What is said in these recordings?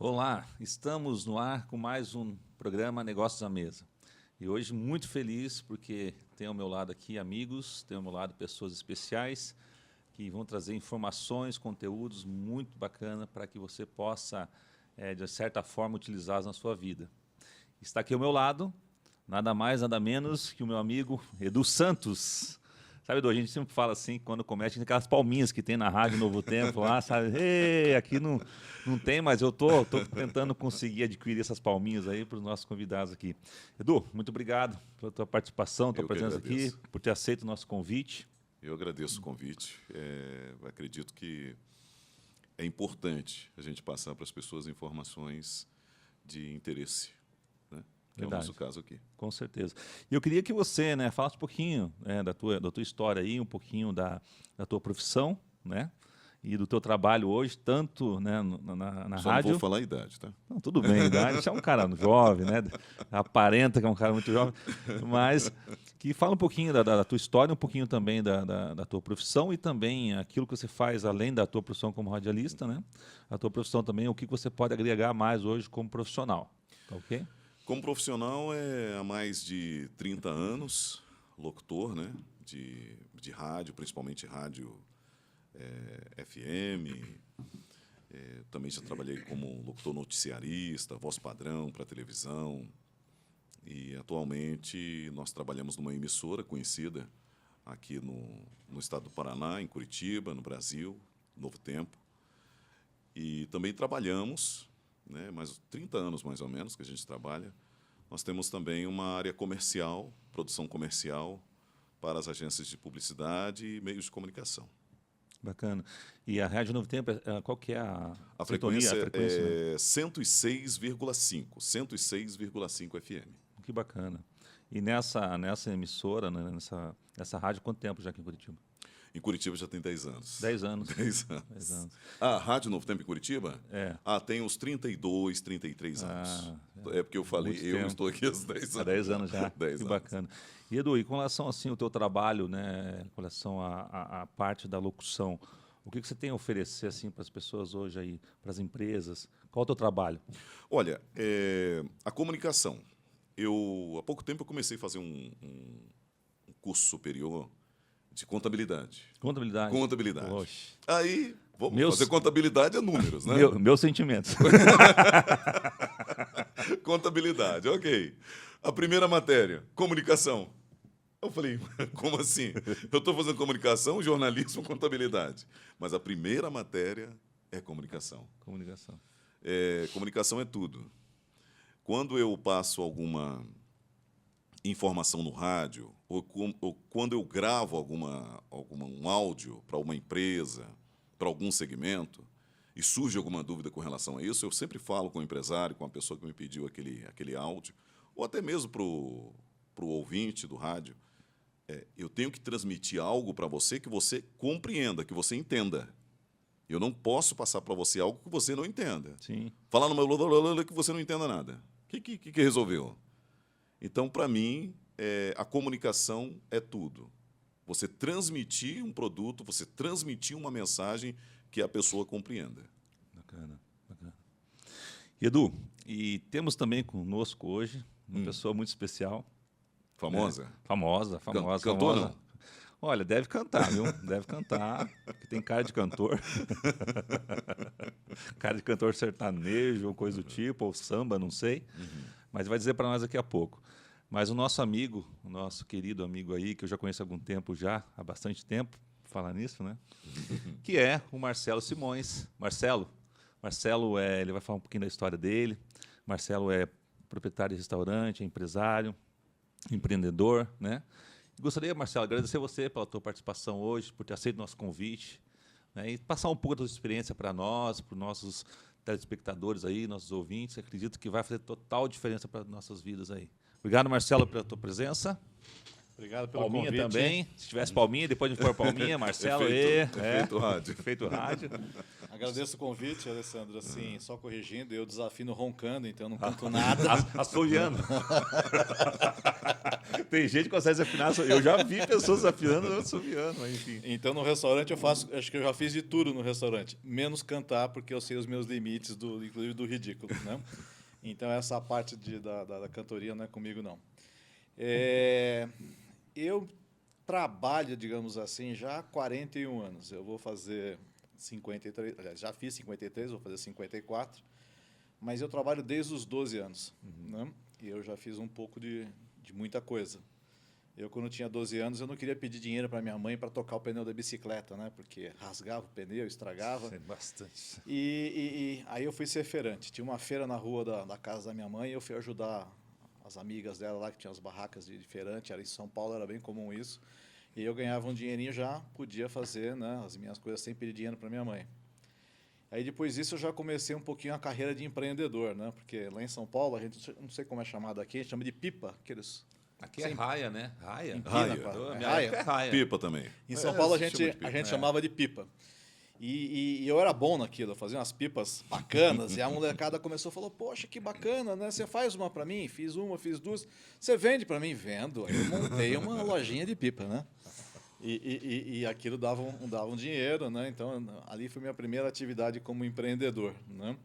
Olá, estamos no ar com mais um programa Negócios à Mesa. E hoje muito feliz porque tenho ao meu lado aqui amigos, tenho ao meu lado pessoas especiais que vão trazer informações, conteúdos muito bacana para que você possa, de certa forma, utilizá-los na sua vida. Está aqui ao meu lado, nada mais, nada menos que o meu amigo Edu Santos. Sabe, Edu, a gente sempre fala assim, quando começa, tem aquelas palminhas que tem na Rádio Novo Tempo lá, sabe? Ei, aqui não tem, mas eu tô tentando conseguir adquirir essas palminhas aí para os nossos convidados aqui. Edu, muito obrigado pela tua participação, tua presença aqui, por ter aceito o nosso convite. Eu agradeço o convite. Acredito que é importante a gente passar para as pessoas informações de interesse, né? Que é o nosso caso aqui. Com certeza. E eu queria que você, né, falasse um pouquinho da tua história aí, um pouquinho da tua profissão, né, e do teu trabalho hoje, tanto, né, na Só rádio. Não vou falar a idade, tá? Não, tudo bem, a idade. Você é um cara jovem, né, aparenta que é um cara muito jovem, mas que fala um pouquinho da tua história, um pouquinho também da tua profissão e também aquilo que você faz além da tua profissão como radialista, né, a tua profissão também, o que você pode agregar mais hoje como profissional, tá ok? Como profissional, há mais de 30 anos, locutor, né, de rádio, principalmente rádio FM. Também já trabalhei como locutor noticiarista, voz padrão para televisão. E, atualmente, nós trabalhamos numa emissora conhecida aqui no estado do Paraná, em Curitiba, no Brasil, Novo Tempo. E também trabalhamos, né, mais 30 anos mais ou menos que a gente trabalha. Nós temos também uma área comercial, produção comercial, para as agências de publicidade e meios de comunicação. Bacana. E a Rádio Novo Tempo, qual que é a frequência? A frequência é 106,5, 106,5 FM. Que bacana. E nessa emissora, né, nessa rádio, quanto tempo já aqui em Curitiba? Em Curitiba já tem 10 anos. 10 anos. 10 anos. 10 anos. A Rádio Novo Tempo em Curitiba? É. Tem uns 32, 33 anos. É porque eu falei, eu estou aqui há 10 anos. Há 10 anos já. 10 que anos. Bacana. E, Edu, e com relação assim, ao teu trabalho, né, com relação à parte da locução, o que você tem a oferecer assim, para as pessoas hoje, aí, para as empresas? Qual é o teu trabalho? Olha, a comunicação. Há pouco tempo, eu comecei a fazer um curso superior de contabilidade. Contabilidade? Contabilidade. Oxe. Aí, fazer contabilidade é números, né? Meus sentimentos. Contabilidade, ok. A primeira matéria, comunicação. Eu falei, como assim? Eu estou fazendo comunicação, jornalismo, contabilidade. Mas a primeira matéria é comunicação. Comunicação. Comunicação é tudo. Quando eu passo alguma informação no rádio, ou quando eu gravo um áudio para uma empresa, para algum segmento, e surge alguma dúvida com relação a isso, eu sempre falo com o empresário, com a pessoa que me pediu aquele áudio, ou até mesmo para o ouvinte do rádio. Eu tenho que transmitir algo para você que você compreenda, que você entenda. Eu não posso passar para você algo que você não entenda. Sim. Falar no meu que você não entenda nada. O que resolveu? Então, para mim, a comunicação é tudo. Você transmitir um produto, você transmitir uma mensagem que a pessoa compreenda. Bacana, bacana. Edu, e temos também conosco hoje uma pessoa muito especial. Famosa? Famosa. Cantor, não? Olha, deve cantar, viu? Deve cantar, porque tem cara de cantor. Cara de cantor sertanejo, ou coisa do tipo, ou samba, não sei. Mas vai dizer para nós daqui a pouco. Mas o nosso amigo, o nosso querido amigo aí, que eu já conheço há algum tempo já, há bastante tempo, falar nisso, né? Que é o Marcelo Simões. Marcelo, ele vai falar um pouquinho da história dele. Marcelo é proprietário de restaurante, é empresário, empreendedor, né? Gostaria, Marcelo, agradecer você pela tua participação hoje, por ter aceito o nosso convite, né, e passar um pouco da tua experiência para nós, para os nossos telespectadores aí, nossos ouvintes. Acredito que vai fazer total diferença para nossas vidas aí. Obrigado, Marcelo, pela tua presença. Obrigado pelo Palminha convite. também. Se tivesse palminha, depois de pôr palminha, Marcelo. Efeito rádio. Efeito rádio. Agradeço o convite, Alessandro. Assim, só corrigindo, eu desafino roncando, então eu não canto nada. Assoviando. Tem gente que consegue afinar. Eu já vi pessoas afinando assoviando, mas enfim. Então, no restaurante, eu faço. Acho que eu já fiz de tudo no restaurante, menos cantar, porque eu sei os meus limites, inclusive do ridículo. Né? Então, essa parte da cantoria não é comigo, não. Eu trabalho, digamos assim, já há 41 anos. Eu vou fazer 53, aliás, já fiz 53, vou fazer 54, mas eu trabalho desde os 12 anos. Né? E eu já fiz um pouco de muita coisa. Eu, quando tinha 12 anos, eu não queria pedir dinheiro para minha mãe para tocar o pneu da bicicleta, né? Porque rasgava o pneu, estragava. Sim, bastante. E aí eu fui ser feirante. Tinha uma feira na rua da casa da minha mãe e eu fui ajudar as amigas dela lá, que tinham as barracas de feirante. Era em São Paulo, era bem comum isso. E eu ganhava um dinheirinho, já podia fazer, né, as minhas coisas sem pedir dinheiro para minha mãe. Aí depois disso eu já comecei um pouquinho a carreira de empreendedor, né? Porque lá em São Paulo, a gente não sei como é chamado aqui, a gente chama de pipa, aqueles... Aqui é raia, né? Raia. Raia. Minha Raia. época é raia. Pipa também. Em São Paulo a se gente, chama de pipa. a gente chamava de pipa. E eu era bom naquilo, eu fazia umas pipas bacanas, e a molecada começou e falou, poxa, que bacana, né? Você faz uma para mim? Fiz uma, fiz duas. Você vende para mim? Vendo. Aí eu montei uma lojinha de pipa, né? E aquilo dava um dinheiro, né? Então, ali foi minha primeira atividade como empreendedor, né?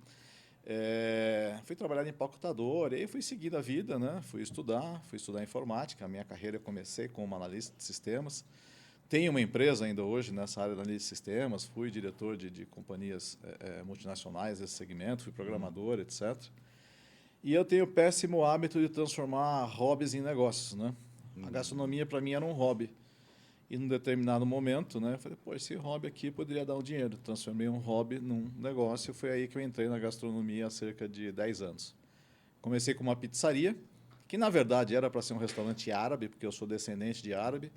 Fui trabalhar em empacotador, e aí fui seguir a vida, né? Fui estudar informática. A minha carreira eu comecei como analista de sistemas. Tenho uma empresa ainda hoje nessa área de análise de sistemas, fui diretor de companhias multinacionais desse segmento, fui programador, etc. E eu tenho o péssimo hábito de transformar hobbies em negócios, né? A gastronomia, para mim, era um hobby. E, num determinado momento, né, eu falei, pô, esse hobby aqui poderia dar um dinheiro. Transformei um hobby num negócio, e foi aí que eu entrei na gastronomia há cerca de 10 anos. Comecei com uma pizzaria, que, na verdade, era para ser um restaurante árabe, porque eu sou descendente de árabe.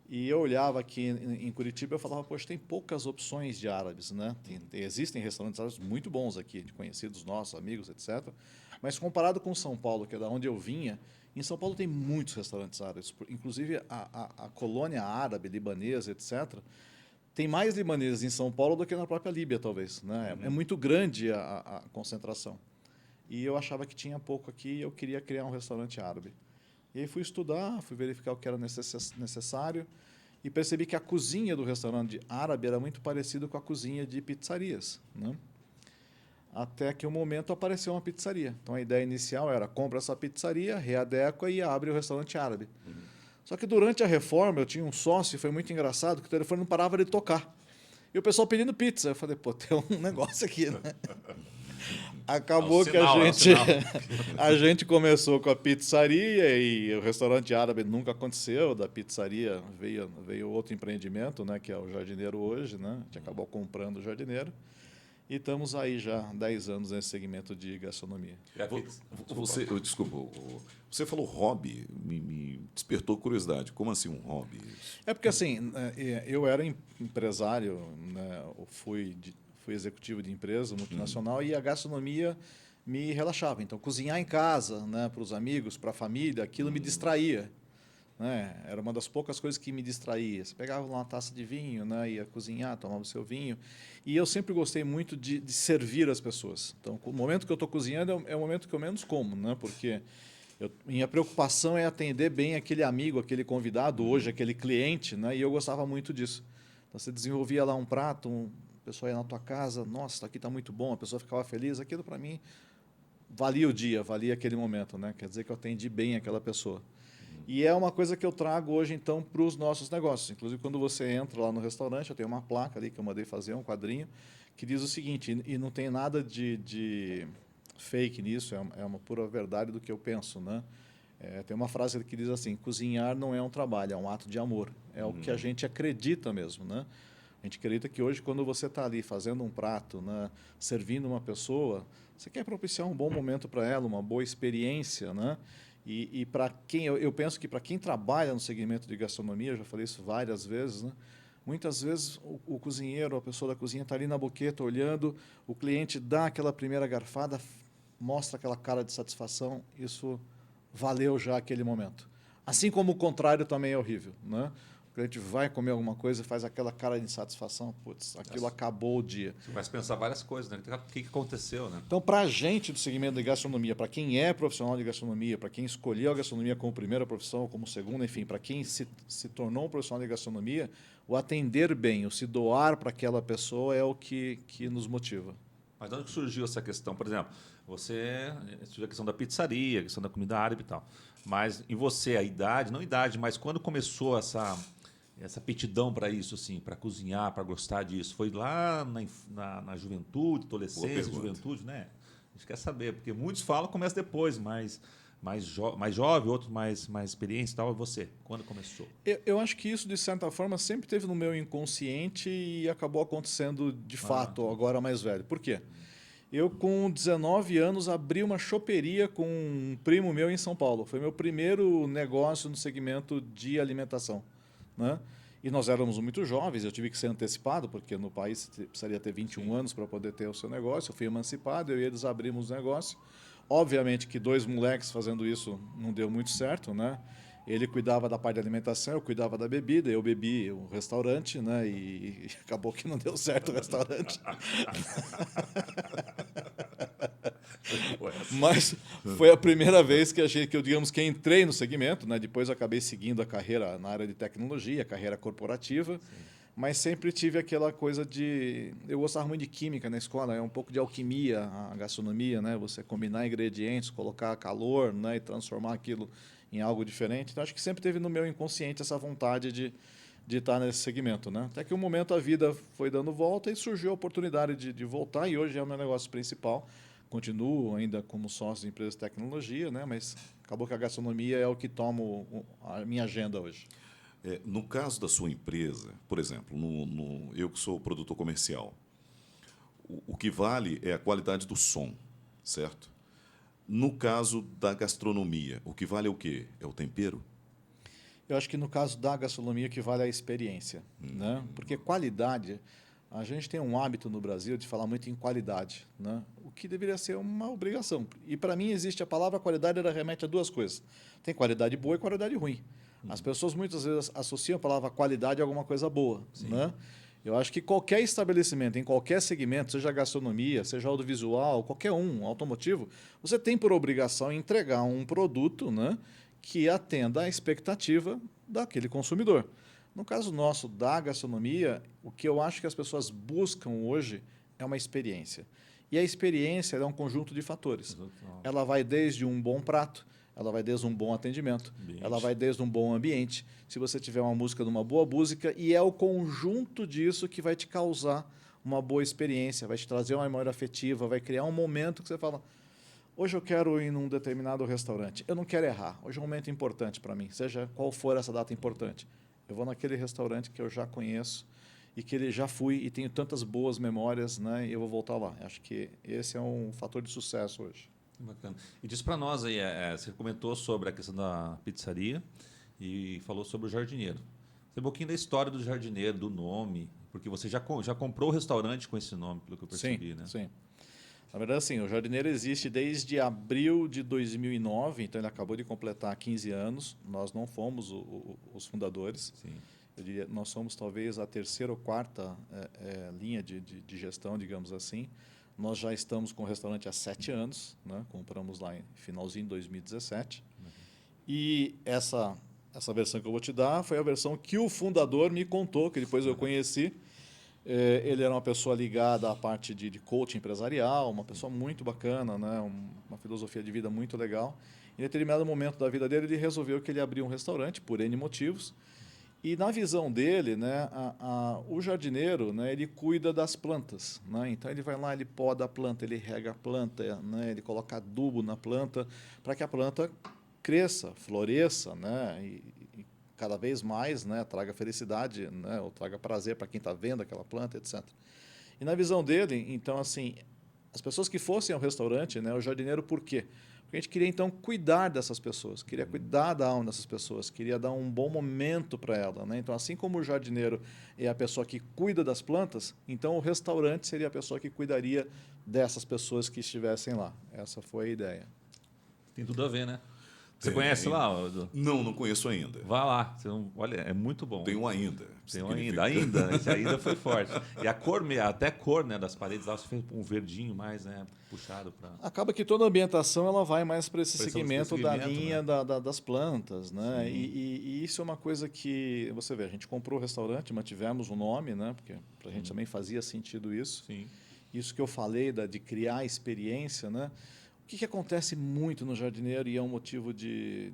E eu olhava aqui em Curitiba e falava, poxa, tem poucas opções de árabes, né? Existem restaurantes árabes muito bons aqui, de conhecidos nossos, amigos, etc. Mas comparado com São Paulo, que é da onde eu vinha, em São Paulo tem muitos restaurantes árabes. Inclusive, a colônia árabe, libanesa, etc., tem mais libaneses em São Paulo do que na própria Líbia, talvez. Né? É muito grande a concentração. E eu achava que tinha pouco aqui e eu queria criar um restaurante árabe. E aí fui estudar, fui verificar o que era necessário e percebi que a cozinha do restaurante árabe era muito parecida com a cozinha de pizzarias, né? Até que um momento apareceu uma pizzaria. Então a ideia inicial era compra essa pizzaria, readequa e abre o restaurante árabe. Só que durante a reforma eu tinha um sócio, e foi muito engraçado, que o telefone não parava de tocar. E o pessoal pedindo pizza. Eu falei, pô, tem um negócio aqui, né? Acabou que a gente começou com a pizzaria e o restaurante árabe nunca aconteceu. Da pizzaria veio outro empreendimento, né, que é o Jardineiro hoje, né? A gente acabou comprando o Jardineiro. E estamos aí já há 10 anos nesse segmento de gastronomia. Você falou hobby, me despertou curiosidade. Como assim um hobby? É porque assim, eu era empresário, né, fui executivo de empresa multinacional e a gastronomia me relaxava. Então, cozinhar em casa, né, para os amigos, para a família, aquilo me distraía. Né? Era uma das poucas coisas que me distraía. Você pegava uma taça de vinho, né, ia cozinhar, tomava o seu vinho. E eu sempre gostei muito de servir as pessoas. Então, o momento que eu estou cozinhando é o momento que eu menos como, né, porque minha preocupação é atender bem aquele amigo, aquele convidado, hoje aquele cliente, né, e eu gostava muito disso. Então, você desenvolvia lá um prato, a pessoa ia na tua casa, nossa, isso aqui está muito bom, a pessoa ficava feliz, aquilo para mim valia o dia, valia aquele momento, né? Quer dizer que eu atendi bem aquela pessoa. E é uma coisa que eu trago hoje, então, para os nossos negócios. Inclusive, quando você entra lá no restaurante, eu tenho uma placa ali que eu mandei fazer, um quadrinho, que diz o seguinte, e não tem nada de fake nisso, é uma pura verdade do que eu penso, né? Tem uma frase que diz assim, cozinhar não é um trabalho, é um ato de amor. É o que a gente acredita mesmo, né? A gente acredita que hoje, quando você está ali fazendo um prato, né, servindo uma pessoa, você quer propiciar um bom momento para ela, uma boa experiência, né? E para quem eu penso que para quem trabalha no segmento de gastronomia, eu já falei isso várias vezes, né? Muitas vezes o cozinheiro, a pessoa da cozinha está ali na boqueta olhando, o cliente dá aquela primeira garfada, mostra aquela cara de satisfação, isso valeu já aquele momento. Assim como o contrário também é horrível, né? O cliente vai comer alguma coisa e faz aquela cara de insatisfação, putz, aquilo acabou o dia. Você começa a pensar várias coisas, né? O que aconteceu, né? Então, para a gente do segmento de gastronomia, para quem é profissional de gastronomia, para quem escolheu a gastronomia como primeira profissão, como segunda, enfim, para quem se tornou um profissional de gastronomia, o atender bem, o se doar para aquela pessoa é o que nos motiva. Mas de onde que surgiu essa questão? Por exemplo, surgiu a questão da pizzaria, a questão da comida árabe e tal. Mas em você, a idade, não idade, mas quando começou essa aptidão para isso, assim, para cozinhar, para gostar disso? Foi lá na juventude, adolescência, juventude, né? A gente quer saber, porque muitos falam que começa depois, mais jovem, outros mais experientes e tal. E você, quando começou? Eu acho que isso, de certa forma, sempre teve no meu inconsciente e acabou acontecendo de fato, agora mais velho. Por quê? Eu, com 19 anos, abri uma choperia com um primo meu em São Paulo. Foi meu primeiro negócio no segmento de alimentação, né? E nós éramos muito jovens, eu tive que ser antecipado, porque no país você precisaria ter 21 anos para poder ter o seu negócio. Eu fui emancipado, eu e eles abrimos o negócio. Obviamente que 2 moleques fazendo isso não deu muito certo, né? Ele cuidava da parte de alimentação, eu cuidava da bebida, eu bebi o restaurante, né? E acabou que não deu certo o restaurante. Mas foi a primeira vez que eu digamos que entrei no segmento, né? Depois eu acabei seguindo a carreira na área de tecnologia, a carreira corporativa. Sim. Mas sempre tive aquela coisa de... Eu gostava muito de química na escola, é um pouco de alquimia, a gastronomia, né? Você combinar ingredientes, colocar calor, né? E transformar aquilo em algo diferente. Então, acho que sempre teve no meu inconsciente essa vontade de estar nesse segmento, né? Até que um momento a vida foi dando volta e surgiu a oportunidade de voltar, e hoje é o meu negócio principal. Continuo ainda como sócio de empresa de tecnologia, né? Mas acabou que a gastronomia é o que toma a minha agenda hoje. No caso da sua empresa, por exemplo, eu que sou produtor comercial, o que vale é a qualidade do som, certo? No caso da gastronomia, o que vale é o quê? É o tempero? Eu acho que no caso da gastronomia o que vale é a experiência, né? Porque qualidade, a gente tem um hábito no Brasil de falar muito em qualidade, né? O que deveria ser uma obrigação. E para mim existe a palavra qualidade, ela remete a 2 coisas. Tem qualidade boa e qualidade ruim. As pessoas muitas vezes associam a palavra qualidade a alguma coisa boa, né? Eu acho que qualquer estabelecimento, em qualquer segmento, seja gastronomia, seja audiovisual, qualquer automotivo, você tem por obrigação entregar um produto, né, que atenda à expectativa daquele consumidor. No caso nosso da gastronomia, o que eu acho que as pessoas buscam hoje é uma experiência. E a experiência é um conjunto de fatores. Ela vai desde um bom prato, ela vai desde um bom atendimento, ela vai desde um bom ambiente. Se você tiver uma música de uma boa música, e é o conjunto disso que vai te causar uma boa experiência, vai te trazer uma memória afetiva, vai criar um momento que você fala, hoje eu quero ir num determinado restaurante, eu não quero errar, hoje é um momento importante para mim, seja qual for essa data importante. Eu vou naquele restaurante que eu já conheço e que ele já fui e tenho tantas boas memórias, né, e eu vou voltar lá. Acho que esse é um fator de sucesso hoje. Bacana. E diz para nós aí, você comentou sobre a questão da pizzaria e falou sobre o jardineiro. Tem um pouquinho da história do jardineiro, do nome, porque você já comprou o restaurante com esse nome, pelo que eu percebi, né? Sim. Na verdade, sim, o jardineiro existe desde abril de 2009, então ele acabou de completar 15 anos. Nós não fomos os fundadores. Sim. Eu diria, nós somos talvez a 3ª ou 4ª linha de gestão, digamos assim. Nós já estamos com o restaurante há 7 anos, né? Compramos lá em finalzinho de 2017. E essa versão que eu vou te dar foi a versão que o fundador me contou, que depois eu conheci. Ele era uma pessoa ligada à parte de coaching empresarial, uma pessoa muito bacana, né? Uma filosofia de vida muito legal. Em determinado momento da vida dele, ele resolveu que ele abria um restaurante, por N motivos. E na visão dele, né, o jardineiro, né, ele cuida das plantas, né? Então ele vai lá, ele poda a planta, ele rega a planta, né, ele coloca adubo na planta para que a planta cresça, floresça, né, e cada vez mais, né, traga felicidade, né, ou traga prazer para quem está vendo aquela planta, etc. E na visão dele, então assim, as pessoas que fossem ao restaurante, né, o jardineiro, por quê? Porque a gente queria, então, cuidar dessas pessoas, queria cuidar da alma dessas pessoas, queria dar um bom momento para ela, né? Então, assim como o jardineiro é a pessoa que cuida das plantas, então o restaurante seria a pessoa que cuidaria dessas pessoas que estivessem lá. Essa foi a ideia. Tem tudo a ver, né? Você conhece lá? Edu? Não conheço ainda. Vá lá. Olha, é muito bom. Tenho ainda. Tem um Significa- ainda. Esse ainda foi forte. E a cor, até a cor, né, das paredes lá, você fez um verdinho mais, né, puxado para... Acaba que toda a ambientação ela vai mais para esse Pra esse segmento da segmento, linha né? das plantas, né? Sim. E isso é uma coisa que você vê. A gente comprou o restaurante, mantivemos o nome, né? Porque para a gente também fazia sentido isso. Sim. Isso que eu falei de criar experiência, né? O que acontece muito no jardineiro e é um motivo de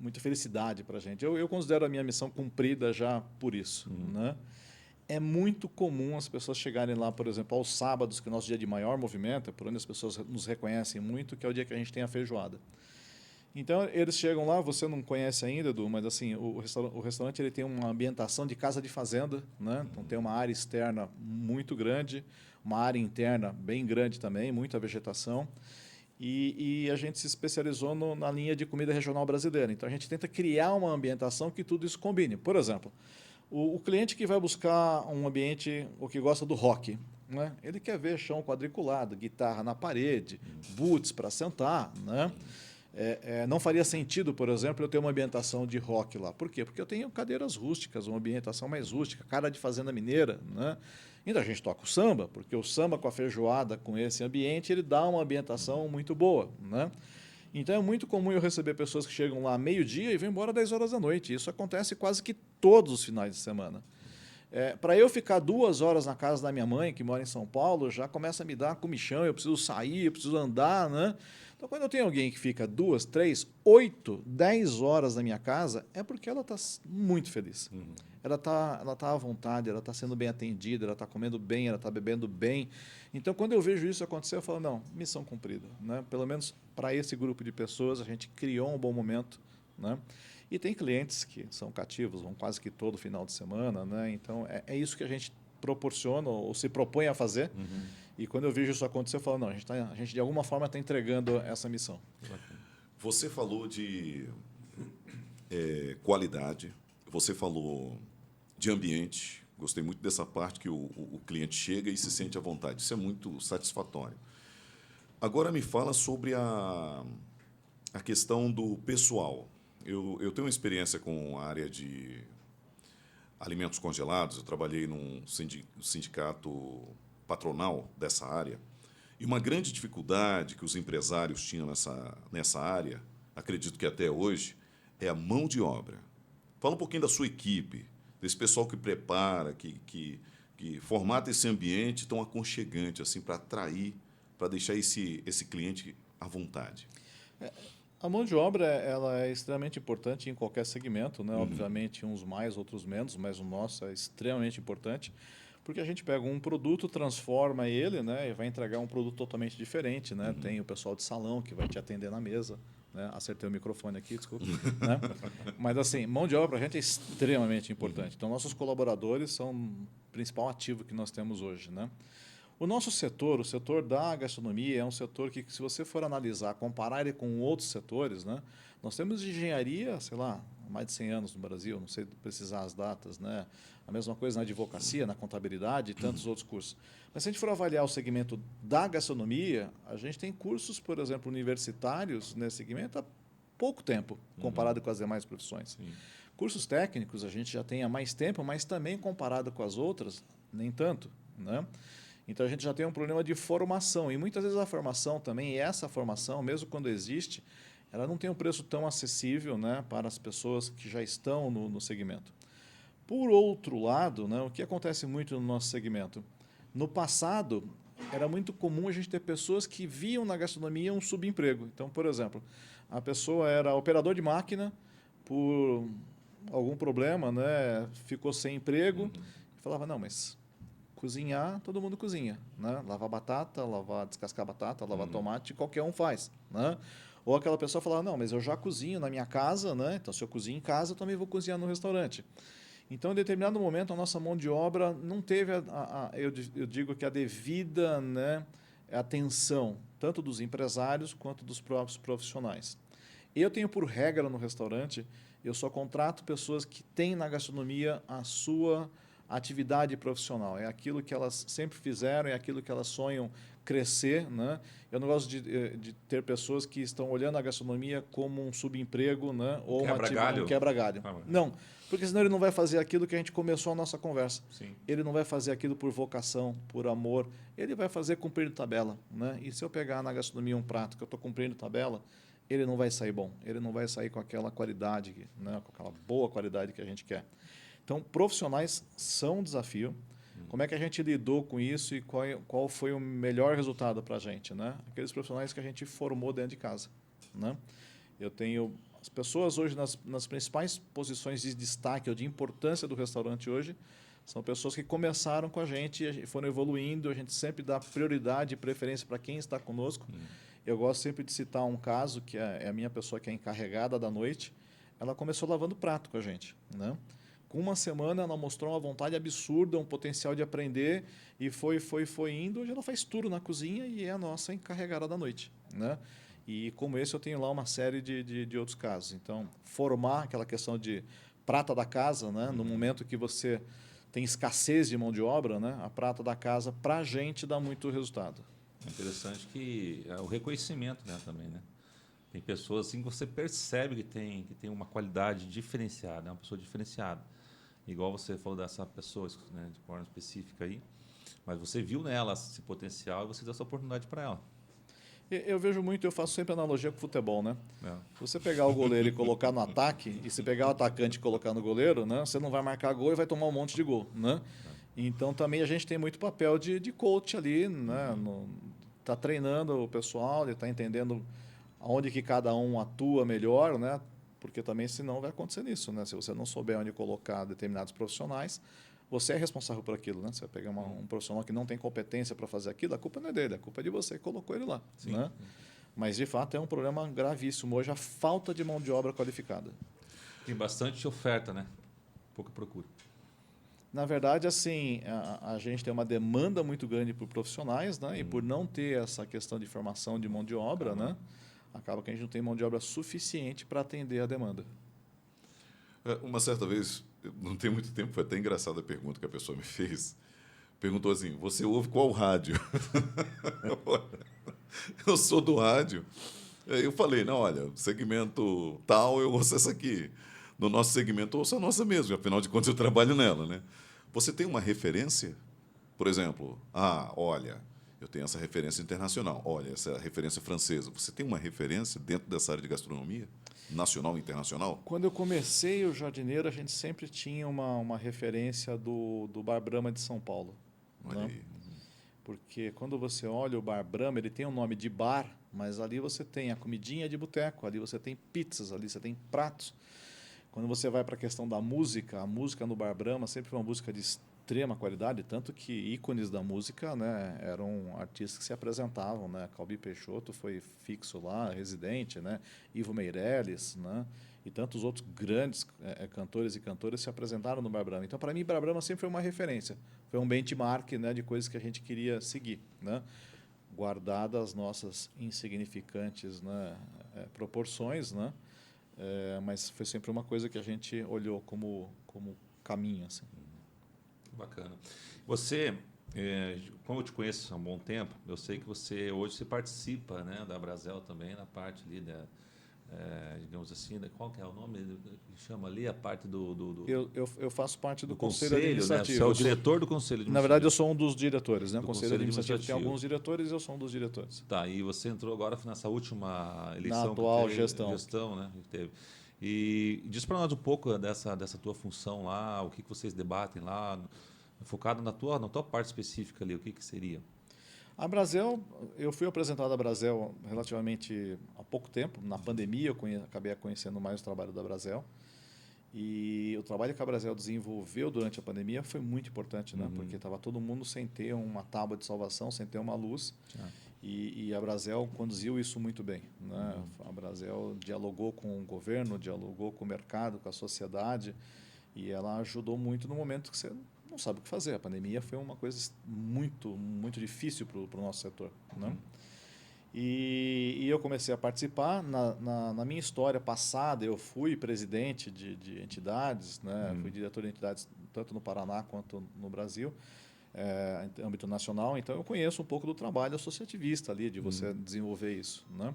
muita felicidade para a gente. Eu considero a minha missão cumprida já por isso, né? É muito comum as pessoas chegarem lá, por exemplo, aos sábados, que é o nosso dia de maior movimento, é por onde as pessoas nos reconhecem muito, que é o dia que a gente tem a feijoada. Então, eles chegam lá, você não conhece ainda, Edu, mas assim, o restaurante ele tem uma ambientação de casa de fazenda, né? Então, tem uma área externa muito grande, uma área interna bem grande também, muita vegetação. E a gente se especializou na linha de comida regional brasileira. Então, a gente tenta criar uma ambientação que tudo isso combine. Por exemplo, o cliente que vai buscar um ambiente, ou que gosta do rock, né? Ele quer ver chão quadriculado, guitarra na parede, boots para sentar, né? Não faria sentido, por exemplo, eu ter uma ambientação de rock lá. Por quê? Porque eu tenho cadeiras rústicas, uma ambientação mais rústica, cara de fazenda mineira, né? Ainda a gente toca o samba, porque o samba com a feijoada, com esse ambiente, ele dá uma ambientação muito boa, né? Então é muito comum eu receber pessoas que chegam lá meio-dia e vão embora 10 horas da noite. Isso acontece quase que todos os finais de semana. Para eu ficar 2 horas na casa da minha mãe, que mora em São Paulo, já começa a me dar comichão, eu preciso sair, eu preciso andar, né? Então, quando eu tenho alguém que fica 2, 3, 8, 10 horas na minha casa, é porque ela está muito feliz. Ela tá à vontade, ela está sendo bem atendida, ela está comendo bem, ela está bebendo bem. Então, quando eu vejo isso acontecer, eu falo, não, missão cumprida, né? Pelo menos para esse grupo de pessoas, a gente criou um bom momento, né? E tem clientes que são cativos, vão quase que todo final de semana, né? Então, é isso que a gente proporciona ou se propõe a fazer. E quando eu vejo isso acontecer, eu falo, não, a gente de alguma forma está entregando essa missão. Você falou de qualidade, você falou de ambiente. Gostei muito dessa parte que o cliente chega e se sente à vontade. Isso é muito satisfatório. Agora me fala sobre a questão do pessoal. Eu tenho uma experiência com a área de alimentos congelados. Eu trabalhei num sindicato patronal dessa área. E uma grande dificuldade que os empresários tinham nessa área, acredito que até hoje, é a mão de obra. Fala um pouquinho da sua equipe, desse pessoal que prepara, que formata esse ambiente tão aconchegante assim para atrair, para deixar esse cliente à vontade. A mão de obra ela é extremamente importante em qualquer segmento, né? Obviamente, uns mais, outros menos, mas o nosso é extremamente importante, porque a gente pega um produto, transforma ele, né, e vai entregar um produto totalmente diferente, né? Tem o pessoal de salão que vai te atender na mesa, né? Acertei o microfone aqui, desculpa, né? Mas assim, mão de obra para a gente é extremamente importante. Então, nossos colaboradores são o principal ativo que nós temos hoje, né? O nosso setor, o setor da gastronomia, é um setor que, se você for analisar, comparar ele com outros setores, né? Nós temos engenharia, sei lá, há mais de 100 anos no Brasil, não sei precisar as datas, né? A mesma coisa na advocacia, na contabilidade e tantos outros cursos. Mas se a gente for avaliar o segmento da gastronomia, a gente tem cursos, por exemplo, universitários nesse segmento há pouco tempo, comparado com as demais profissões. Sim. Cursos técnicos a gente já tem há mais tempo, mas também comparado com as outras, nem tanto, né? Então, a gente já tem um problema de formação. E muitas vezes a formação também, e essa formação, mesmo quando existe, ela não tem um preço tão acessível, né, para as pessoas que já estão no segmento. Por outro lado, né, o que acontece muito no nosso segmento? No passado, era muito comum a gente ter pessoas que viam na gastronomia um subemprego. Então, por exemplo, a pessoa era operador de máquina, por algum problema, né, ficou sem emprego, e falava, não, mas cozinhar, todo mundo cozinha, né? Lavar batata, descascar batata, lavar tomate, qualquer um faz, né? Ou aquela pessoa fala, não, mas eu já cozinho na minha casa, né? Então, se eu cozinho em casa, eu também vou cozinhar no restaurante. Então, em determinado momento, a nossa mão de obra não teve, eu digo que a devida, né, atenção, tanto dos empresários quanto dos próprios profissionais. Eu tenho por regra no restaurante, eu só contrato pessoas que têm na gastronomia a sua atividade profissional. É aquilo que elas sempre fizeram, é aquilo que elas sonham crescer, né? Eu não gosto de ter pessoas que estão olhando a gastronomia como um subemprego, né? Ou Quebra-galho. um quebra-galho. Ah, Não, porque senão ele não vai fazer aquilo que a gente começou a nossa conversa. Sim. Ele não vai fazer aquilo por vocação, por amor. Ele vai fazer cumprindo tabela, né? E se eu pegar na gastronomia um prato que eu estou cumprindo tabela, ele não vai sair bom. Ele não vai sair com aquela qualidade, né? Com aquela boa qualidade que a gente quer. Então, profissionais são um desafio. Como é que a gente lidou com isso e qual foi o melhor resultado para a gente, né? Aqueles profissionais que a gente formou dentro de casa, né? Eu tenho as pessoas hoje nas principais posições de destaque ou de importância do restaurante hoje são pessoas que começaram com a gente e foram evoluindo. A gente sempre dá prioridade e preferência para quem está conosco. Eu gosto sempre de citar um caso que é a minha pessoa que é encarregada da noite. Ela começou lavando prato com a gente, né? Com uma semana, ela mostrou uma vontade absurda, um potencial de aprender e foi indo. Hoje ela faz tudo na cozinha e é a nossa encarregada da noite, né? E como esse, eu tenho lá uma série de outros casos. Então, formar aquela questão de prata da casa, né? No momento que você tem escassez de mão de obra, né? A prata da casa, para a gente, dá muito resultado. É interessante que é o reconhecimento, né, também, né? Tem pessoas assim que você percebe que tem uma qualidade diferenciada, é uma pessoa diferenciada. Igual você falou dessa pessoa, né, de forma específica aí, mas você viu nela esse potencial e você deu essa oportunidade para ela. Eu vejo muito, eu faço sempre analogia com futebol, né? É. Se você pegar o goleiro e colocar no ataque, e se pegar o atacante e colocar no goleiro, né, você não vai marcar gol e vai tomar um monte de gol, né? Então também a gente tem muito papel de coach ali, né? Tá treinando o pessoal, ele está entendendo aonde que cada um atua melhor, né? Porque também senão vai acontecer nisso, né? Se você não souber onde colocar determinados profissionais, você é responsável por aquilo, né? Você vai pegar um profissional que não tem competência para fazer aquilo, a culpa não é dele, a culpa é de você que colocou ele lá, Sim. né? Mas de fato é um problema gravíssimo hoje a falta de mão de obra qualificada. Tem bastante oferta, né? Pouca procura. Na verdade, assim, a gente tem uma demanda muito grande por profissionais, né? E por não ter essa questão de formação de mão de obra, né? Acaba que a gente não tem mão de obra suficiente para atender a demanda. Uma certa vez, não tem muito tempo, foi até engraçada a pergunta que a pessoa me fez. Perguntou assim: você ouve qual rádio? Eu sou do rádio. Aí eu falei: não, olha, segmento tal, eu ouço essa aqui. No nosso segmento, eu ouço a nossa mesmo, afinal de contas, eu trabalho nela, né? Você tem uma referência? Por exemplo, olha, eu tenho essa referência internacional, olha, essa referência francesa. Você tem uma referência dentro dessa área de gastronomia? Nacional e internacional? Quando eu comecei o jardineiro, a gente sempre tinha uma referência do Bar Brahma de São Paulo. Olha Né? aí. Porque quando você olha o Bar Brahma, ele tem um nome de bar, mas ali você tem a comidinha de boteco, ali você tem pizzas, ali você tem pratos. Quando você vai para a questão da música, a música no Bar Brahma sempre foi uma música de extrema qualidade, tanto que ícones da música, né, eram artistas que se apresentavam, né? Calbi Peixoto foi fixo lá, residente, né? Ivo Meirelles, né? E tantos outros grandes cantores e cantoras se apresentaram no Bar Brahma. Então, para mim, Bar Brahma sempre foi uma referência, foi um benchmark, né, de coisas que a gente queria seguir, né? Guardadas as nossas insignificantes, né, proporções, né? Mas foi sempre uma coisa que a gente olhou como caminho, assim. Bacana. Você, como eu te conheço há um bom tempo, eu sei que hoje participa, né, da Brasel também, na parte ali digamos assim, qual que é o nome que chama ali a parte Eu faço parte do conselho, conselho administrativo. né? Você é o diretor do conselho administrativo. Na verdade, eu sou um dos diretores, né? O Do conselho conselho administrativo tem administrativo. alguns diretores e eu sou um dos diretores. Tá, e você entrou agora nessa última eleição Na atual que teve, gestão, né, que teve. E diz para nós um pouco dessa tua função lá, o que vocês debatem lá, focado na tua parte específica ali, o que seria? A Brasel, eu fui apresentado à Brasel relativamente há pouco tempo. Na pandemia, eu acabei conhecendo mais o trabalho da Brasel. E o trabalho que a Brasel desenvolveu durante a pandemia foi muito importante, né? Porque estava todo mundo sem ter uma tábua de salvação, sem ter uma luz. E a Brasel conduziu isso muito bem, né? A Brasel dialogou com o governo, dialogou com o mercado, com a sociedade. E ela ajudou muito no momento que você não sabe o que fazer. A pandemia foi uma coisa muito, muito difícil para o nosso setor, né? E eu comecei a participar. Na minha história passada, eu fui presidente de entidades, né? Fui diretor de entidades tanto no Paraná quanto no Brasil, em âmbito nacional. Então, eu conheço um pouco do trabalho associativista ali, de você desenvolver isso, né?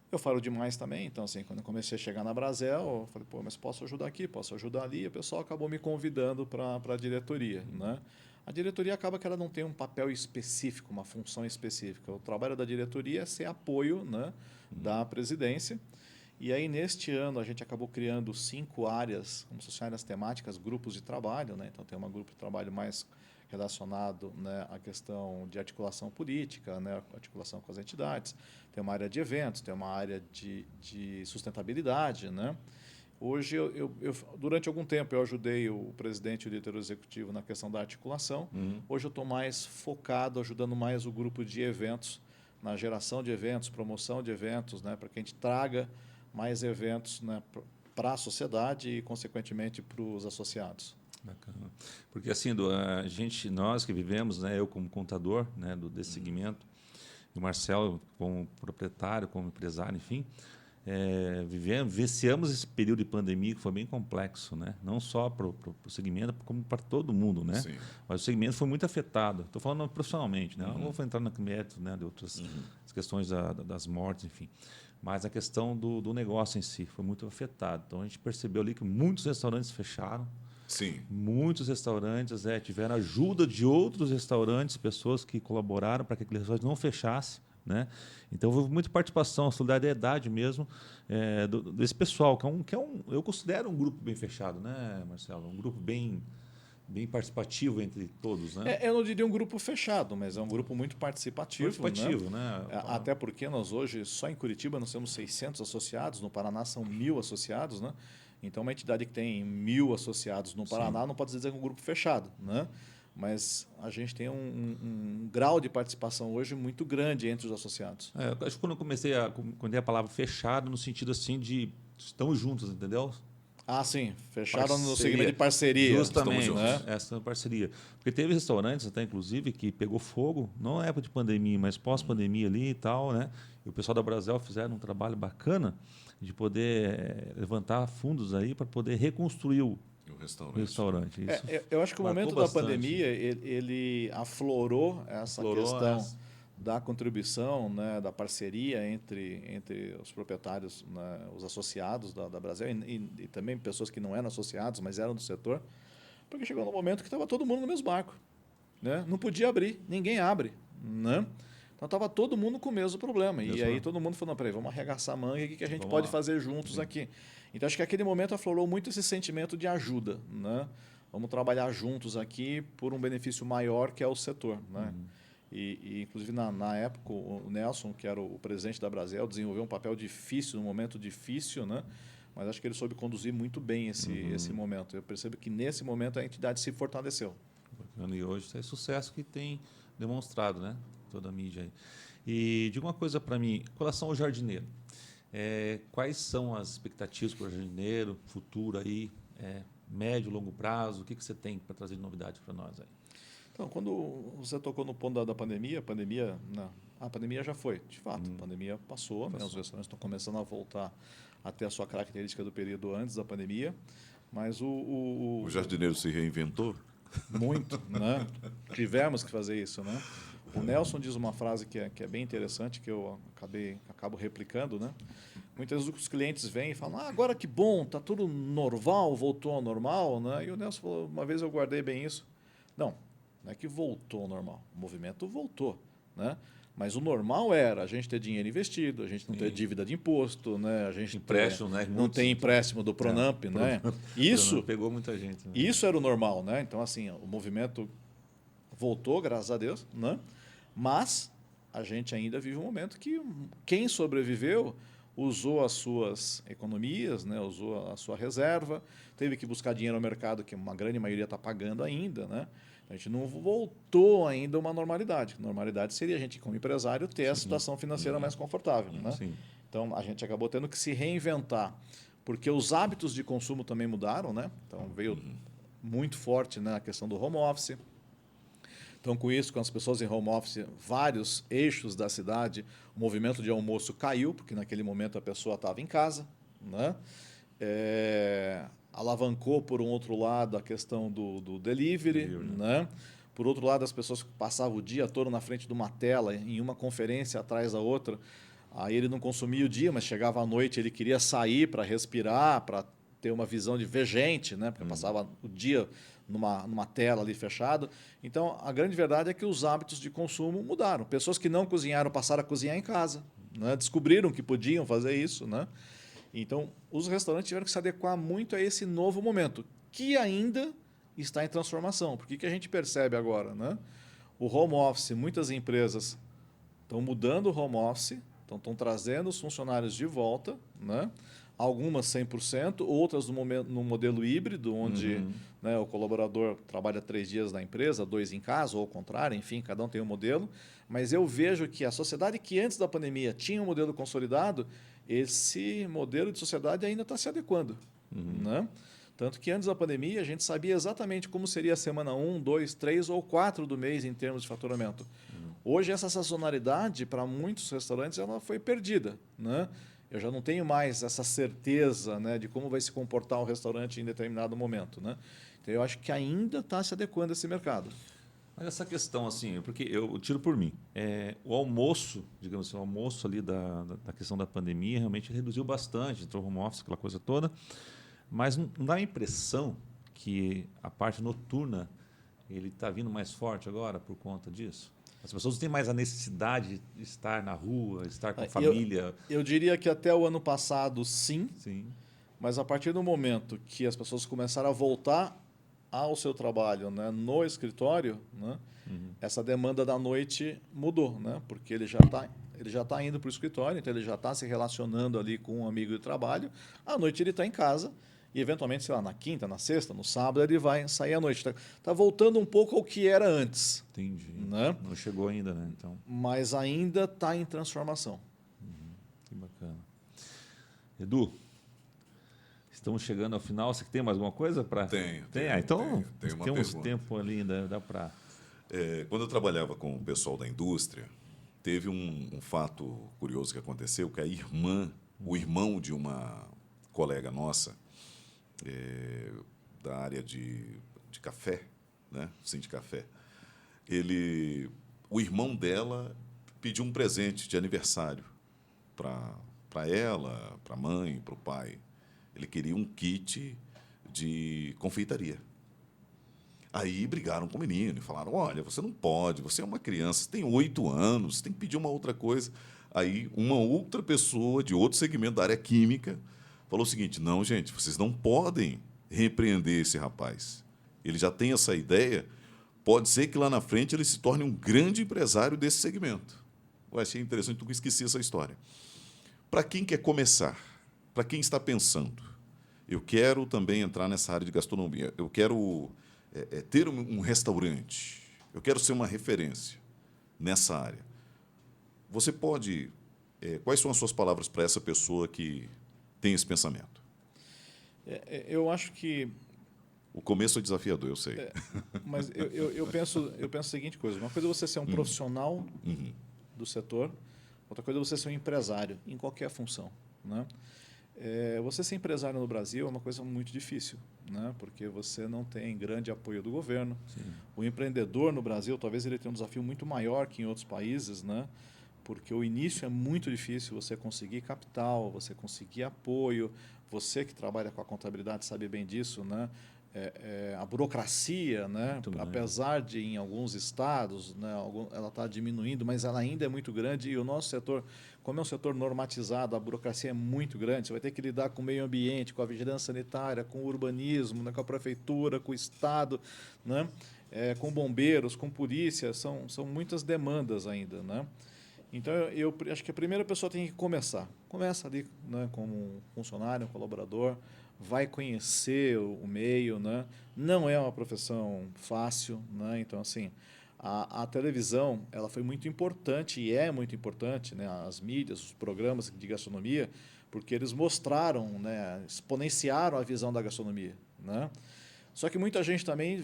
Eu falo demais também, então assim, quando eu comecei a chegar na Brasel, eu falei, pô, mas posso ajudar aqui, posso ajudar ali, e o pessoal acabou me convidando para a diretoria, né? A diretoria acaba que ela não tem um papel específico, uma função específica. O trabalho da diretoria é ser apoio, né, da presidência. E aí, neste ano, a gente acabou criando 5 áreas, como se fossem áreas temáticas, grupos de trabalho, né? Então, tem um grupo de trabalho mais relacionado, né, à questão de articulação política, né, articulação com as entidades. Tem uma área de eventos, tem uma área de sustentabilidade, né? Hoje, durante algum tempo, eu ajudei o presidente e o diretor executivo na questão da articulação. Hoje, eu estou mais focado, ajudando mais o grupo de eventos, na geração de eventos, promoção de eventos, né, para que a gente traga mais eventos, né, para a sociedade e, consequentemente, para os associados. Bacana. Porque assim, nós que vivemos, né, eu como contador, né, desse segmento, e o Marcelo como proprietário, como empresário, enfim, vivenciamos esse período de pandemia que foi bem complexo, né? Não só para o segmento, como para todo mundo, né? Sim. Mas o segmento foi muito afetado. Estou falando profissionalmente, né? Não vou entrar no mérito, né, de outras questões das mortes, enfim. Mas a questão do negócio em si foi muito afetado. Então a gente percebeu ali que muitos restaurantes fecharam. Sim. Muitos restaurantes tiveram ajuda de outros restaurantes, pessoas que colaboraram para que aquele restaurante não fechasse, né? Então houve muita participação, solidariedade mesmo desse pessoal, eu considero um grupo bem fechado, né, Marcelo? Um grupo bem participativo entre todos, né? Eu não diria um grupo fechado, mas é um grupo muito participativo. Participativo, né? Até porque nós hoje, só em Curitiba, nós temos 600 associados, no Paraná são 1.000 associados, né? Então, uma entidade que tem 1.000 associados no Paraná não pode dizer que é um grupo fechado, né? Mas a gente tem um grau de participação hoje muito grande entre os associados. Eu acho que quando eu comecei quando a palavra fechado, no sentido assim de estamos juntos, entendeu? Ah, sim. Fecharam Parceria. no segmento de parceria. Justamente, né? essa parceria. Porque teve restaurantes até, inclusive, que pegou fogo, não na época de pandemia, mas pós-pandemia ali e tal, né? E o pessoal da Brasel fizeram um trabalho bacana de poder levantar fundos aí para poder reconstruir o restaurante. Isso Eu acho que o marcou momento da bastante. pandemia ele aflorou essa questão da contribuição, né, da parceria entre os proprietários, né, os associados da Brasel e também pessoas que não eram associados, mas eram do setor, porque chegou no momento que estava todo mundo no mesmo barco, né? Não podia abrir, ninguém abre, né? Então estava todo mundo com o mesmo problema. E aí todo mundo falou, não, peraí, vamos arregaçar a manga, o que a gente pode fazer juntos aqui? Então acho que aquele momento aflorou muito esse sentimento de ajuda, né? Vamos trabalhar juntos aqui por um benefício maior que é o setor, né? E inclusive na época o Nelson, que era o presidente da Brasel, desenvolveu um papel difícil, um momento difícil, né? Mas acho que ele soube conduzir muito bem esse momento. Eu percebo que nesse momento a entidade se fortaleceu. E hoje é sucesso que tem demonstrado, né? Toda a mídia aí. E diga uma coisa para mim, com relação ao jardineiro, quais são as expectativas para o jardineiro, futuro aí, médio, longo prazo, o que você tem para trazer de novidade para nós aí? Então, quando você tocou no ponto da pandemia, a pandemia já foi, de fato, a pandemia passou. Né? Os restaurantes estão começando a voltar a ter a sua característica do período antes da pandemia, mas o jardineiro se reinventou? Muito, né? Tivemos que fazer isso, né? O Nelson diz uma frase que é bem interessante, que eu acabo replicando, né? Muitas vezes os clientes vêm e falam, agora que bom, tá tudo normal, voltou ao normal, né? E o Nelson falou, uma vez eu guardei bem isso. Não é que voltou ao normal, o movimento voltou, né? Mas o normal era a gente ter dinheiro investido, a gente não ter dívida de imposto, né? A gente empréstimo, né? Não tem empréstimo do Pronamp, né? Isso pegou muita gente. Né? Isso era o normal, né? Então assim, o movimento voltou, graças a Deus, né? Mas a gente ainda vive um momento que quem sobreviveu usou as suas economias, né? Usou a sua reserva, teve que buscar dinheiro no mercado, que uma grande maioria está pagando ainda, né? A gente não voltou ainda a uma normalidade. Normalidade seria a gente, como empresário, ter a situação financeira mais confortável. Né? Sim. Então, a gente acabou tendo que se reinventar, porque os hábitos de consumo também mudaram. Né? Então, veio muito forte, né, a questão do home office. Então, com isso, com as pessoas em home office, vários eixos da cidade, o movimento de almoço caiu, porque naquele momento a pessoa estava em casa, né? Alavancou, por um outro lado, a questão do delivery, né? Por outro lado, as pessoas passavam o dia todo na frente de uma tela, em uma conferência atrás da outra. Aí ele não consumia o dia, mas chegava à noite, ele queria sair para respirar, para ter uma visão de ver gente, né? Porque passava o dia numa tela ali fechado. Então, a grande verdade é que os hábitos de consumo mudaram. Pessoas que não cozinharam passaram a cozinhar em casa, né? Descobriram que podiam fazer isso, né? Então, os restaurantes tiveram que se adequar muito a esse novo momento, que ainda está em transformação. Porque o que a gente percebe agora, né? O home office, muitas empresas estão mudando o home office, estão trazendo os funcionários de volta, né? Algumas 100%, outras no modelo híbrido, onde né, o colaborador trabalha 3 dias na empresa, 2 em casa, ou ao contrário, enfim, cada um tem um modelo. Mas eu vejo que a sociedade que antes da pandemia tinha um modelo consolidado, esse modelo de sociedade ainda está se adequando. Né? Tanto que antes da pandemia a gente sabia exatamente como seria a semana 1, 2, 3 ou 4 do mês em termos de faturamento. Hoje essa sazonalidade para muitos restaurantes ela foi perdida, né? Eu já não tenho mais essa certeza, né, de como vai se comportar o restaurante em determinado momento, né? Então eu acho que ainda está se adequando a esse mercado. Mas essa questão, assim, porque eu tiro por mim, o almoço, digamos assim, o almoço ali da questão da pandemia realmente reduziu bastante, entrou home office, aquela coisa toda, mas não dá a impressão que a parte noturna ele está vindo mais forte agora por conta disso? As pessoas não têm mais a necessidade de estar na rua, estar com a família. Eu diria que até o ano passado, sim. Sim. Mas a partir do momento que as pessoas começaram a voltar ao seu trabalho, né, no escritório, né, essa demanda da noite mudou, né, porque ele já tá indo para o escritório, então ele já está se relacionando ali com um amigo de trabalho. À noite ele está em casa. E, eventualmente, sei lá, na quinta, na sexta, no sábado, ele vai sair à noite. Está voltando um pouco ao que era antes. Entendi. Né? Não chegou ainda, né? Então, mas ainda está em transformação. que bacana. Edu, estamos chegando ao final. Você tem mais alguma coisa para... Tenho. Então, tenho uma temos pergunta. tempo ali ainda, dá para... Quando eu trabalhava com o pessoal da indústria, teve um fato curioso que aconteceu, que o irmão de uma colega nossa, da área de café, né? Sim, de café. O irmão dela pediu um presente de aniversário para ela, para a mãe, para o pai. Ele queria um kit de confeitaria. Aí brigaram com o menino e falaram, olha, você não pode, você é uma criança, você tem 8 anos, você tem que pedir uma outra coisa. Aí uma outra pessoa de outro segmento da área química falou o seguinte, não, gente, vocês não podem repreender esse rapaz. Ele já tem essa ideia, pode ser que lá na frente ele se torne um grande empresário desse segmento. Eu achei interessante, nunca esqueci essa história. Para quem quer começar, para quem está pensando, eu quero também entrar nessa área de gastronomia, eu quero ter um restaurante, eu quero ser uma referência nessa área. Você pode... quais são as suas palavras para essa pessoa que tem esse pensamento? Eu acho que... O começo é desafiador, eu sei. Mas eu penso a seguinte coisa. Uma coisa é você ser um profissional do setor, outra coisa é você ser um empresário, em qualquer função. Né? Você ser empresário no Brasil é uma coisa muito difícil, né? Porque você não tem grande apoio do governo. Sim. O empreendedor no Brasil, talvez ele tenha um desafio muito maior que em outros países, né? Porque o início é muito difícil, você conseguir capital, você conseguir apoio, você que trabalha com a contabilidade sabe bem disso, né? A burocracia, né? Apesar de em alguns estados, né, ela está diminuindo, mas ela ainda é muito grande e o nosso setor, como é um setor normatizado, a burocracia é muito grande, você vai ter que lidar com o meio ambiente, com a vigilância sanitária, com o urbanismo, né, com a prefeitura, com o estado, né? Com bombeiros, com polícia, são muitas demandas ainda, né? Então, eu acho que a primeira pessoa tem que começar. Começa ali, né, como um funcionário, um colaborador, vai conhecer o meio, né? Não é uma profissão fácil, né? Então, assim, a televisão ela foi muito importante e é muito importante, né? As mídias, os programas de gastronomia, porque eles mostraram, né? Exponenciaram a visão da gastronomia, né? Só que muita gente também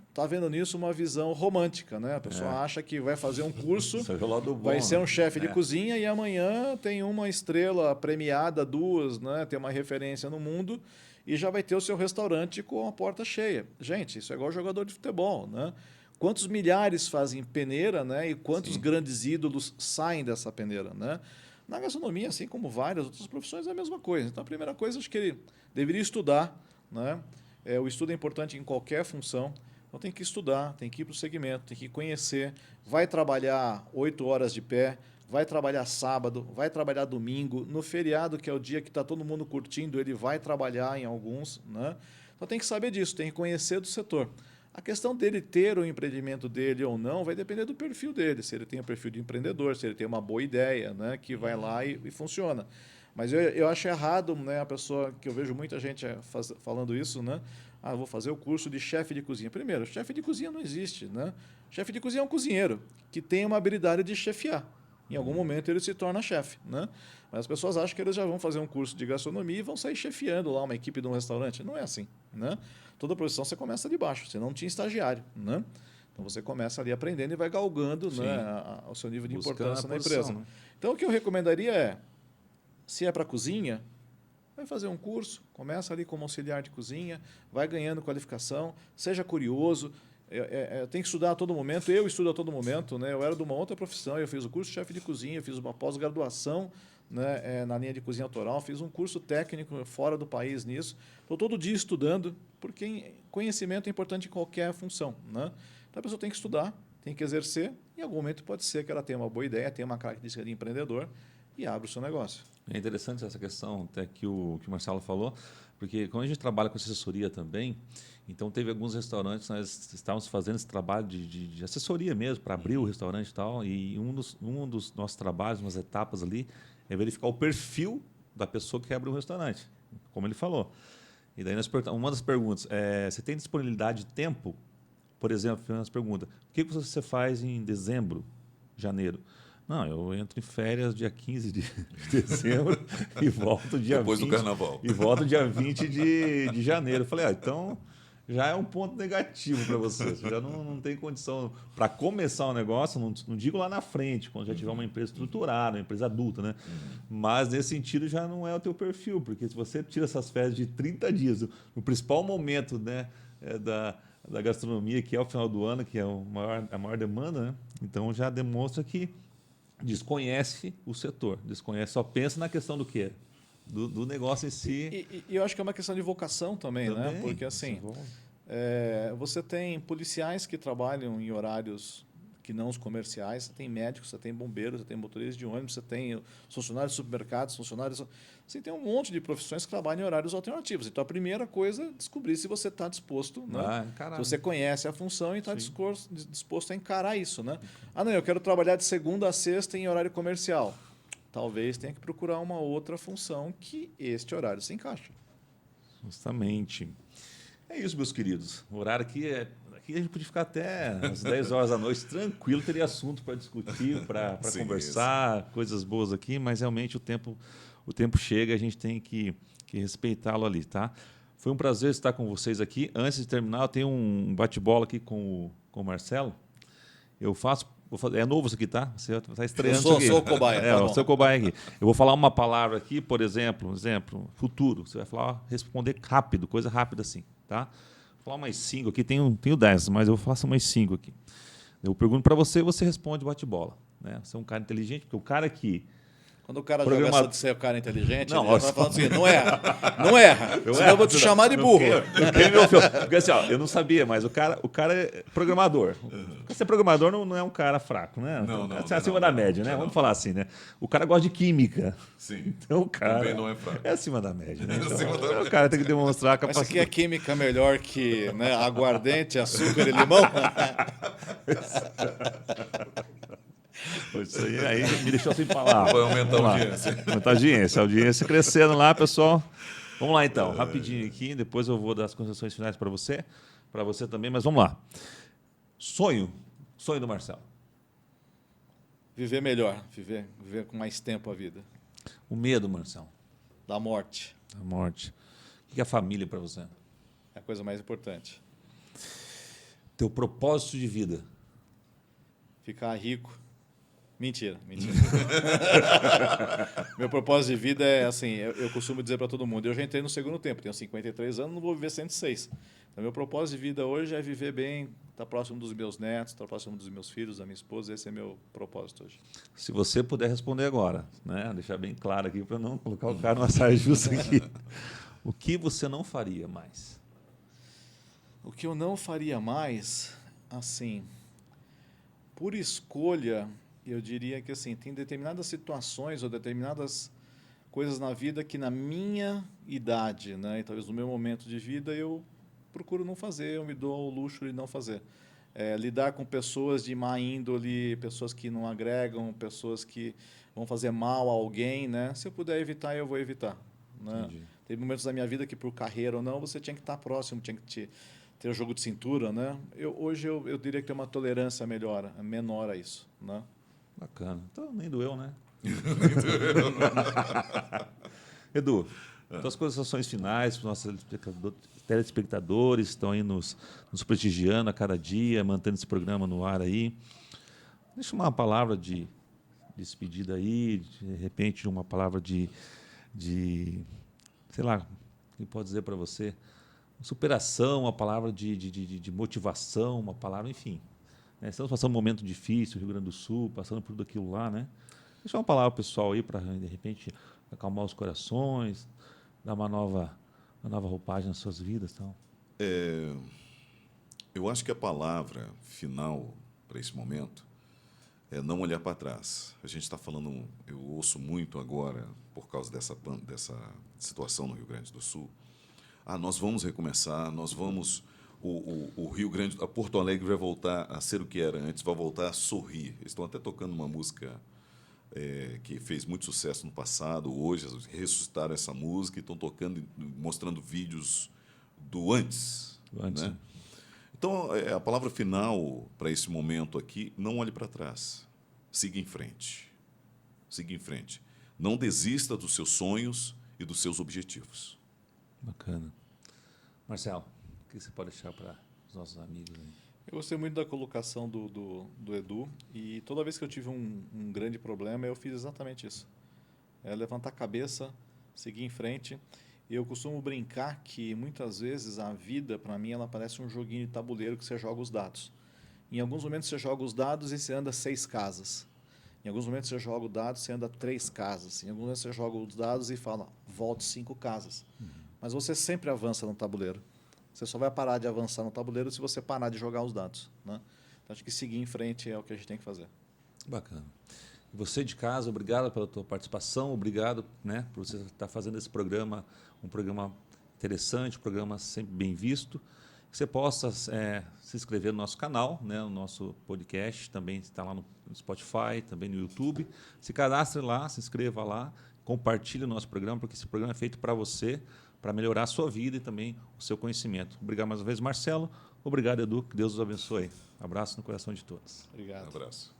está vendo nisso uma visão romântica, né? A pessoa acha que vai fazer um curso, Isso é o lado bom, vai ser um né? chefe de cozinha e amanhã tem uma estrela premiada, duas, né? Tem uma referência no mundo e já vai ter o seu restaurante com a porta cheia. Gente, isso é igual jogador de futebol, né? Quantos milhares fazem peneira, né? E quantos grandes ídolos saem dessa peneira, né? Na gastronomia, assim como várias outras profissões, é a mesma coisa. Então, a primeira coisa, acho que ele deveria estudar, né? O estudo é importante em qualquer função. Então, tem que estudar, tem que ir para o segmento, tem que conhecer. Vai trabalhar 8 horas de pé, vai trabalhar sábado, vai trabalhar domingo. No feriado, que é o dia que está todo mundo curtindo, ele vai trabalhar em alguns, né? Então, tem que saber disso, tem que conhecer do setor. A questão dele ter o empreendimento dele ou não vai depender do perfil dele. Se ele tem o perfil de empreendedor, se ele tem uma boa ideia, né, que vai lá e funciona. Mas eu acho errado, né, a pessoa, que eu vejo muita gente falando isso, né? Ah, vou fazer o curso de chefe de cozinha. Primeiro, chefe de cozinha não existe, né? Chefe de cozinha é um cozinheiro que tem uma habilidade de chefiar. Em algum momento ele se torna chefe, né? Mas as pessoas acham que eles já vão fazer um curso de gastronomia e vão sair chefiando lá uma equipe de um restaurante. Não é assim, né? Toda profissão você começa de baixo, você não tinha estagiário, né? Então você começa ali aprendendo e vai galgando, né, o seu nível de importância na empresa. Né? Então o que eu recomendaria é, se é para cozinha, vai fazer um curso, começa ali como auxiliar de cozinha, vai ganhando qualificação, seja curioso. Tem que estudar a todo momento, eu estudo a todo momento, né? Eu era de uma outra profissão, eu fiz o curso de chefe de cozinha, eu fiz uma pós-graduação, né, na linha de cozinha autoral, fiz um curso técnico fora do país nisso. Estou todo dia estudando, porque conhecimento é importante em qualquer função, né? Então a pessoa tem que estudar, tem que exercer, e em algum momento pode ser que ela tenha uma boa ideia, tenha uma característica de empreendedor e abra o seu negócio. É interessante essa questão até que o Marcelo falou, porque quando a gente trabalha com assessoria também, então teve alguns restaurantes, nós estávamos fazendo esse trabalho de assessoria mesmo, para abrir o restaurante e tal, e um dos nossos trabalhos, umas etapas ali, é verificar o perfil da pessoa que quer abrir um restaurante, como ele falou. E daí uma das perguntas é, você tem disponibilidade de tempo? Por exemplo, uma das perguntas, o que você faz em dezembro, janeiro? Não, eu entro em férias dia 15 de dezembro e volto dia Depois 20. do carnaval. E volto dia 20 de janeiro. Eu falei, então já é um ponto negativo para você. Você já não tem condição para começar um negócio, não digo lá na frente, quando já tiver uma empresa estruturada, uma empresa adulta, né? Mas nesse sentido já não é o teu perfil, porque se você tira essas férias de 30 dias, no principal momento, né, da gastronomia, que é o final do ano, que é a maior demanda, né? Então já demonstra que desconhece o setor, só pensa na questão do quê? Do negócio em si. E eu acho que é uma questão de vocação também, né? Porque assim, você tem policiais que trabalham em horários que não os comerciais, você tem médicos, você tem bombeiros, você tem motoristas de ônibus, você tem funcionários de supermercados, funcionários... Você tem um monte de profissões que trabalham em horários alternativos. Então, a primeira coisa é descobrir se você está disposto, né? Se você conhece a função e está disposto a encarar isso, né? Ah, não, eu quero trabalhar de segunda a sexta em horário comercial. Talvez tenha que procurar uma outra função que este horário se encaixa. Justamente. É isso, meus queridos. O horário aqui Aqui a gente podia ficar até às 10 horas da noite, tranquilo, teria assunto para discutir, para conversar, coisas boas aqui, mas realmente o tempo chega, a gente tem que respeitá-lo ali, tá? Foi um prazer estar com vocês aqui. Antes de terminar, eu tenho um bate-bola aqui com o Marcelo. Eu faço... É novo isso aqui, tá? Você está estreando isso aqui. Eu sou o cobaia. Eu sou o cobaia aqui. Eu vou falar uma palavra aqui, por exemplo, futuro. Você vai falar, responder rápido, coisa rápida assim, tá? Vou falar umas 5 aqui, tenho 10, mas eu vou falar umas 5 aqui. Eu pergunto para você, você responde bate-bola. Né? Você é um cara inteligente, porque o cara que... Quando o cara joga essa de ser o cara inteligente, não, ele já vai falando assim, não erra, senão eu vou te chamar de burro. Porque assim, ó, eu não sabia, mas o cara é programador. Ser programador não é um cara fraco, né? Não, é acima da média, né? Vamos falar assim, né? O cara gosta de química. Sim. Então o cara também não é fraco. É acima da média, né? Então, o cara tem que demonstrar a capacidade. Mas você quer química melhor que, né, aguardente, açúcar e limão? Isso aí me deixou sem palavras. Vai aumentar a audiência. Aumentar a audiência crescendo lá, pessoal. Vamos lá, então. Rapidinho aqui, depois eu vou dar as considerações finais para você também, mas vamos lá. Sonho do Marcelo. Viver melhor, viver com mais tempo a vida. O medo, Marcelo. Da morte. A morte. O que é a família para você? É a coisa mais importante. Teu propósito de vida. Ficar rico. Mentira. Meu propósito de vida é assim, eu costumo dizer para todo mundo, eu já entrei no segundo tempo, tenho 53 anos, não vou viver 106. Então, meu propósito de vida hoje é viver bem, estar próximo dos meus netos, estar próximo dos meus filhos, da minha esposa, esse é meu propósito hoje. Se você puder responder agora, né? Deixar bem claro aqui para não colocar o cara numa saia justa aqui. O que você não faria mais? O que eu não faria mais, assim, por escolha, eu diria que assim, tem determinadas situações ou determinadas coisas na vida que na minha idade, né, e talvez no meu momento de vida, eu procuro não fazer, eu me dou o luxo de não fazer. Lidar com pessoas de má índole, pessoas que não agregam, pessoas que vão fazer mal a alguém, né? Se eu puder evitar, eu vou evitar. Né? Entendi. Teve momentos da minha vida que, por carreira ou não, você tinha que estar próximo, tinha que ter o jogo de cintura, né? Hoje eu diria que tem uma tolerância menor a isso, né? Bacana. Então, nem doeu, né? Edu, tuas considerações finais para os nossos telespectadores que estão aí nos prestigiando a cada dia, mantendo esse programa no ar aí. Deixa uma palavra de despedida aí, de repente uma palavra de sei lá, quem pode dizer para você? Superação, uma palavra de motivação, uma palavra, enfim. Né? Estamos passando um momento difícil, Rio Grande do Sul, passando por tudo aquilo lá, né? Deixa uma palavra pessoal aí para, de repente, acalmar os corações, dar uma nova roupagem nas suas vidas. Tal. Eu acho que a palavra final para esse momento é não olhar para trás. A gente está falando, eu ouço muito agora, por causa dessa situação no Rio Grande do Sul, nós vamos recomeçar, nós vamos... O Rio Grande, a Porto Alegre vai voltar a ser o que era antes, vai voltar a sorrir. Eles estão até tocando uma música que fez muito sucesso no passado, hoje ressuscitaram essa música e estão tocando, mostrando vídeos do antes. Antes, né? né? Então, a palavra final para esse momento aqui, não olhe para trás. Siga em frente. Siga em frente. Não desista dos seus sonhos e dos seus objetivos. Bacana. Marcelo, o que você pode deixar para os nossos amigos aí? Eu gostei muito da colocação do Edu e toda vez que eu tive um grande problema, eu fiz exatamente isso. Levantar a cabeça, seguir em frente. E eu costumo brincar que muitas vezes a vida, para mim, ela parece um joguinho de tabuleiro que você joga os dados. Em alguns momentos você joga os dados e você anda 6 casas. Em alguns momentos você joga o dado e você anda 3 casas. Em alguns momentos você joga os dados e fala, volte 5 casas. Mas você sempre avança no tabuleiro. Você só vai parar de avançar no tabuleiro se você parar de jogar os dados. Né? Então, acho que seguir em frente é o que a gente tem que fazer. Bacana. E você de casa, obrigado pela tua participação, obrigado, né, por você estar fazendo esse programa, um programa interessante, um programa sempre bem visto. Que você possa se inscrever no nosso canal, né, no nosso podcast, também está lá no Spotify, também no YouTube. Se cadastre lá, se inscreva lá, compartilhe o nosso programa, porque esse programa é feito para você, para melhorar a sua vida e também o seu conhecimento. Obrigado mais uma vez, Marcelo. Obrigado, Edu. Que Deus os abençoe. Abraço no coração de todos. Obrigado. Um abraço.